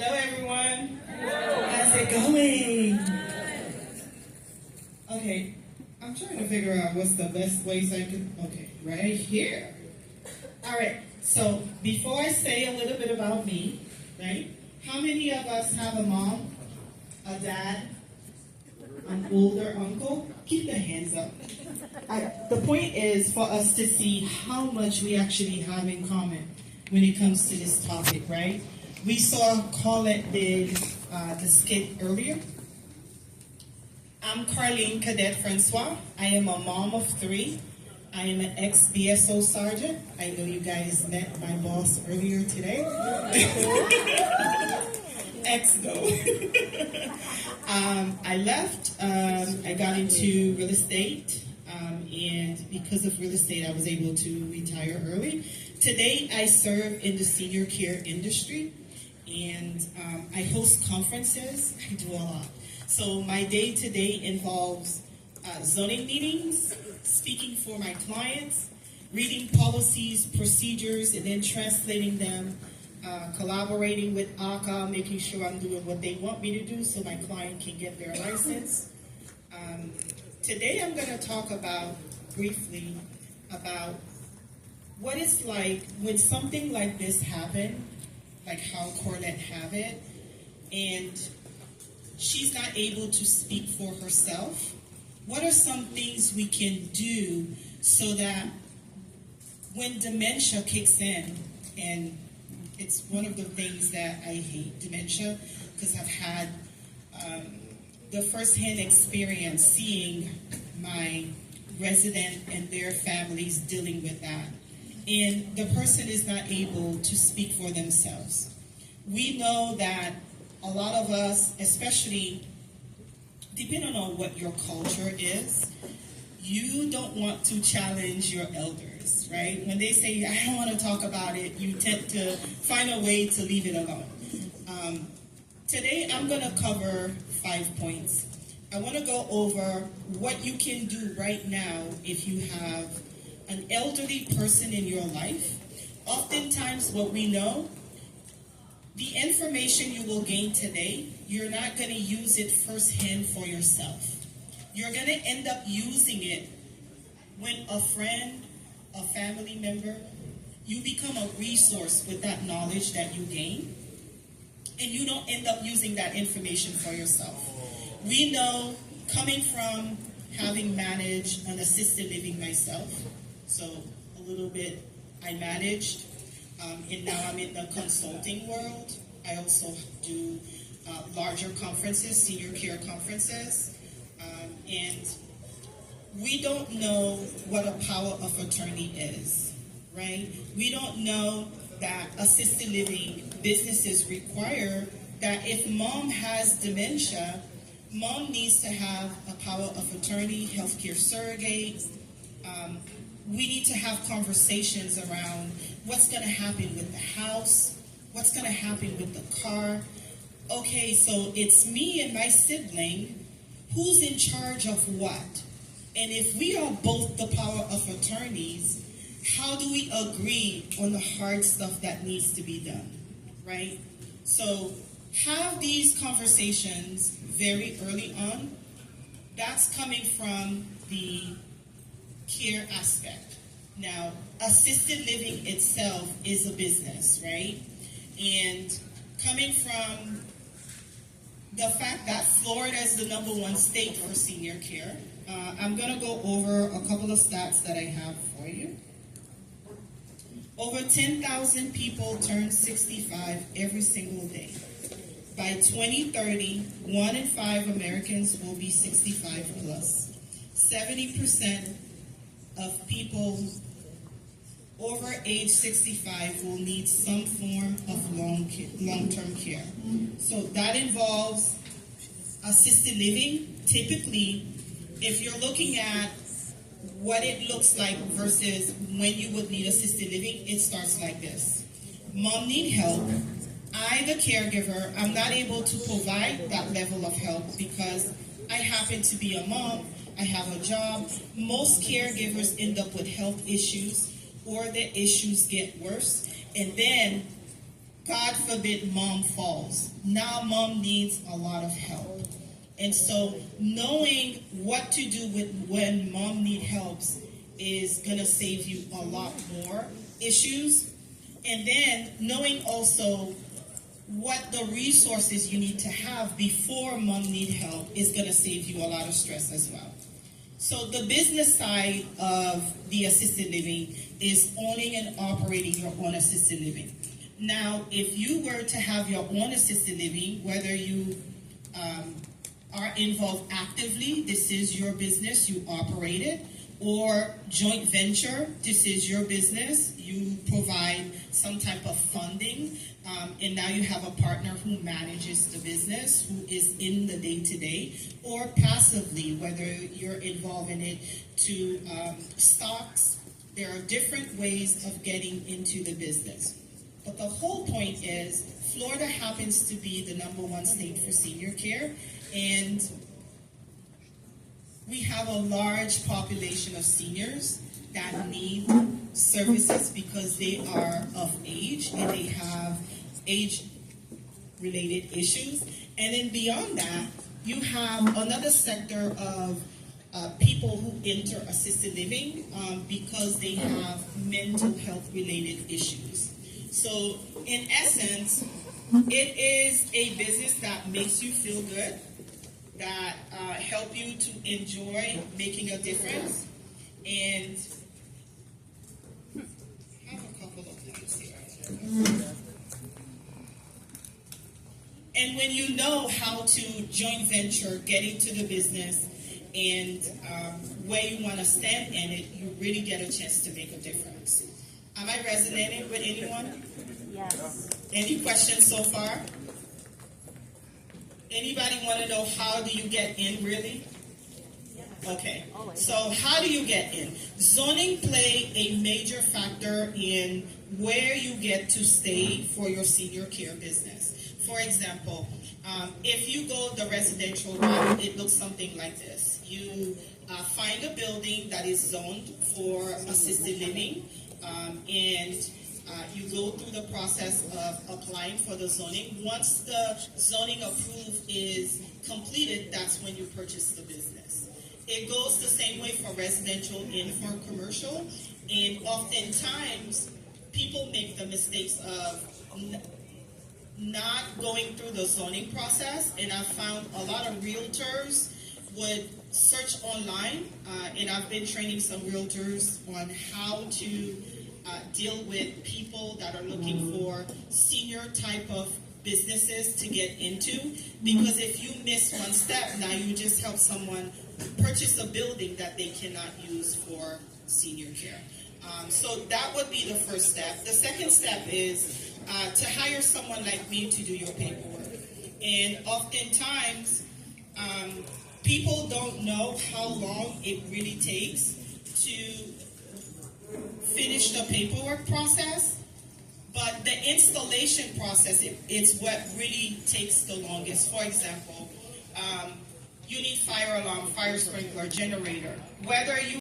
Hello, everyone. How's it going? Okay, I'm trying to figure out what's the best place I could. Okay, right here. All right. So before I say a little bit about me, right? How many of us have a mom, a dad, an older uncle? Keep the hands up. The point is for us to see how much we actually have in common when it comes to this topic, right? We saw Colette did the skit earlier. I'm Carlene Cadet Francois. I am a mom of 3. I am an ex-BSO sergeant. I know you guys met my boss earlier today. Ex though. I left. I got into real estate. And because of real estate, I was able to retire early. Today, I serve in the senior care industry. And I host conferences. I do a lot. So my day-to-day involves zoning meetings, speaking for my clients, reading policies, procedures, and then translating them, collaborating with ACA, making sure I'm doing what they want me to do so my client can get their license. Today I'm going to talk briefly about what it's like when something like this happens, like how Cornette have it, and she's not able to speak for herself. What are some things we can do so that when dementia kicks in, and it's one of the things that I hate, dementia, because I've had the first-hand experience seeing my resident and their families dealing with that. And the person is not able to speak for themselves. We know that a lot of us, especially depending on what your culture is, you don't want to challenge your elders, right? When they say, I don't want to talk about it, you tend to find a way to leave it alone. Today, I'm going to cover 5 points. I want to go over what you can do right now if you have an elderly person in your life. Oftentimes, what we know, the information you will gain today, you're not going to use it firsthand for yourself. You're going to end up using it when a friend, a family member, you become a resource with that knowledge that you gain, and you don't end up using that information for yourself. We know, coming from having managed an assisted living myself, so a little bit I managed, and now I'm in the consulting world. I also do larger conferences, senior care conferences, and we don't know what a power of attorney is, right? We don't know that assisted living businesses require that if mom has dementia, mom needs to have a power of attorney, healthcare surrogates. We need to have conversations around what's going to happen with the house, what's going to happen with the car. Okay, so it's me and my sibling. Who's in charge of what? And if we are both the power of attorneys, how do we agree on the hard stuff that needs to be done, right? So have these conversations very early on. That's coming from the care aspect. Now, assisted living itself is a business, right? And coming from the fact that Florida is the #1 state for senior care, I'm going to go over a couple of stats that I have for you. Over 10,000 people turn 65 every single day. By 2030, 1 in 5 Americans will be 65 plus. 70% of people over age 65 will need some form of long-term care. So that involves assisted living. Typically, if you're looking at what it looks like versus when you would need assisted living, it starts like this. Mom need help. I, the caregiver, I'm not able to provide that level of help because I happen to be a mom, I have a job. Most caregivers end up with health issues or their issues get worse. And then God forbid mom falls. Now mom needs a lot of help. And so knowing what to do with when mom needs help is going to save you a lot more issues. And then knowing also what the resources you need to have before mom needs help is going to save you a lot of stress as well. So the business side of the assisted living is owning and operating your own assisted living. Now, if you were to have your own assisted living, whether you are involved actively, this is your business, you operate it, or joint venture, this is your business, you provide some type of funding, and now you have a partner who manages the business, who is in the day-to-day, or passively, whether you're involved in it to stocks. There are different ways of getting into the business. But the whole point is, Florida happens to be the #1 state for senior care, and we have a large population of seniors that need services because they are of age and they have age-related issues. And then beyond that, you have another sector of people who enter assisted living because they have mental health-related issues. So in essence, it is a business that makes you feel good, that help you to enjoy making a difference, and I have a couple of things here. And when you know how to joint venture, get into the business, and where you want to stand in it, you really get a chance to make a difference. Am I resonating with anyone? Yes. Any questions so far? Anybody want to know how do you get in, really? Okay. So how do you get in? Zoning play a major factor in where you get to stay for your senior care business. For example, if you go the residential route, it looks something like this. You find a building that is zoned for assisted living, and you go through the process of applying for the zoning. Once the zoning approved is completed, that's when you purchase the business. It goes the same way for residential and for commercial, and oftentimes people make the mistakes of not going through the zoning process, and I've found a lot of realtors would search online, and I've been training some realtors on how to deal with people that are looking for senior type of businesses to get into, because if you miss one step, now you just help someone purchase a building that they cannot use for senior care. So that would be the first step. The second step is to hire someone like me to do your paperwork. And oftentimes, people don't know how long it really takes to finish the paperwork process, but the installation process is what really takes the longest. For example, you need fire alarm, fire sprinkler, generator. Whether you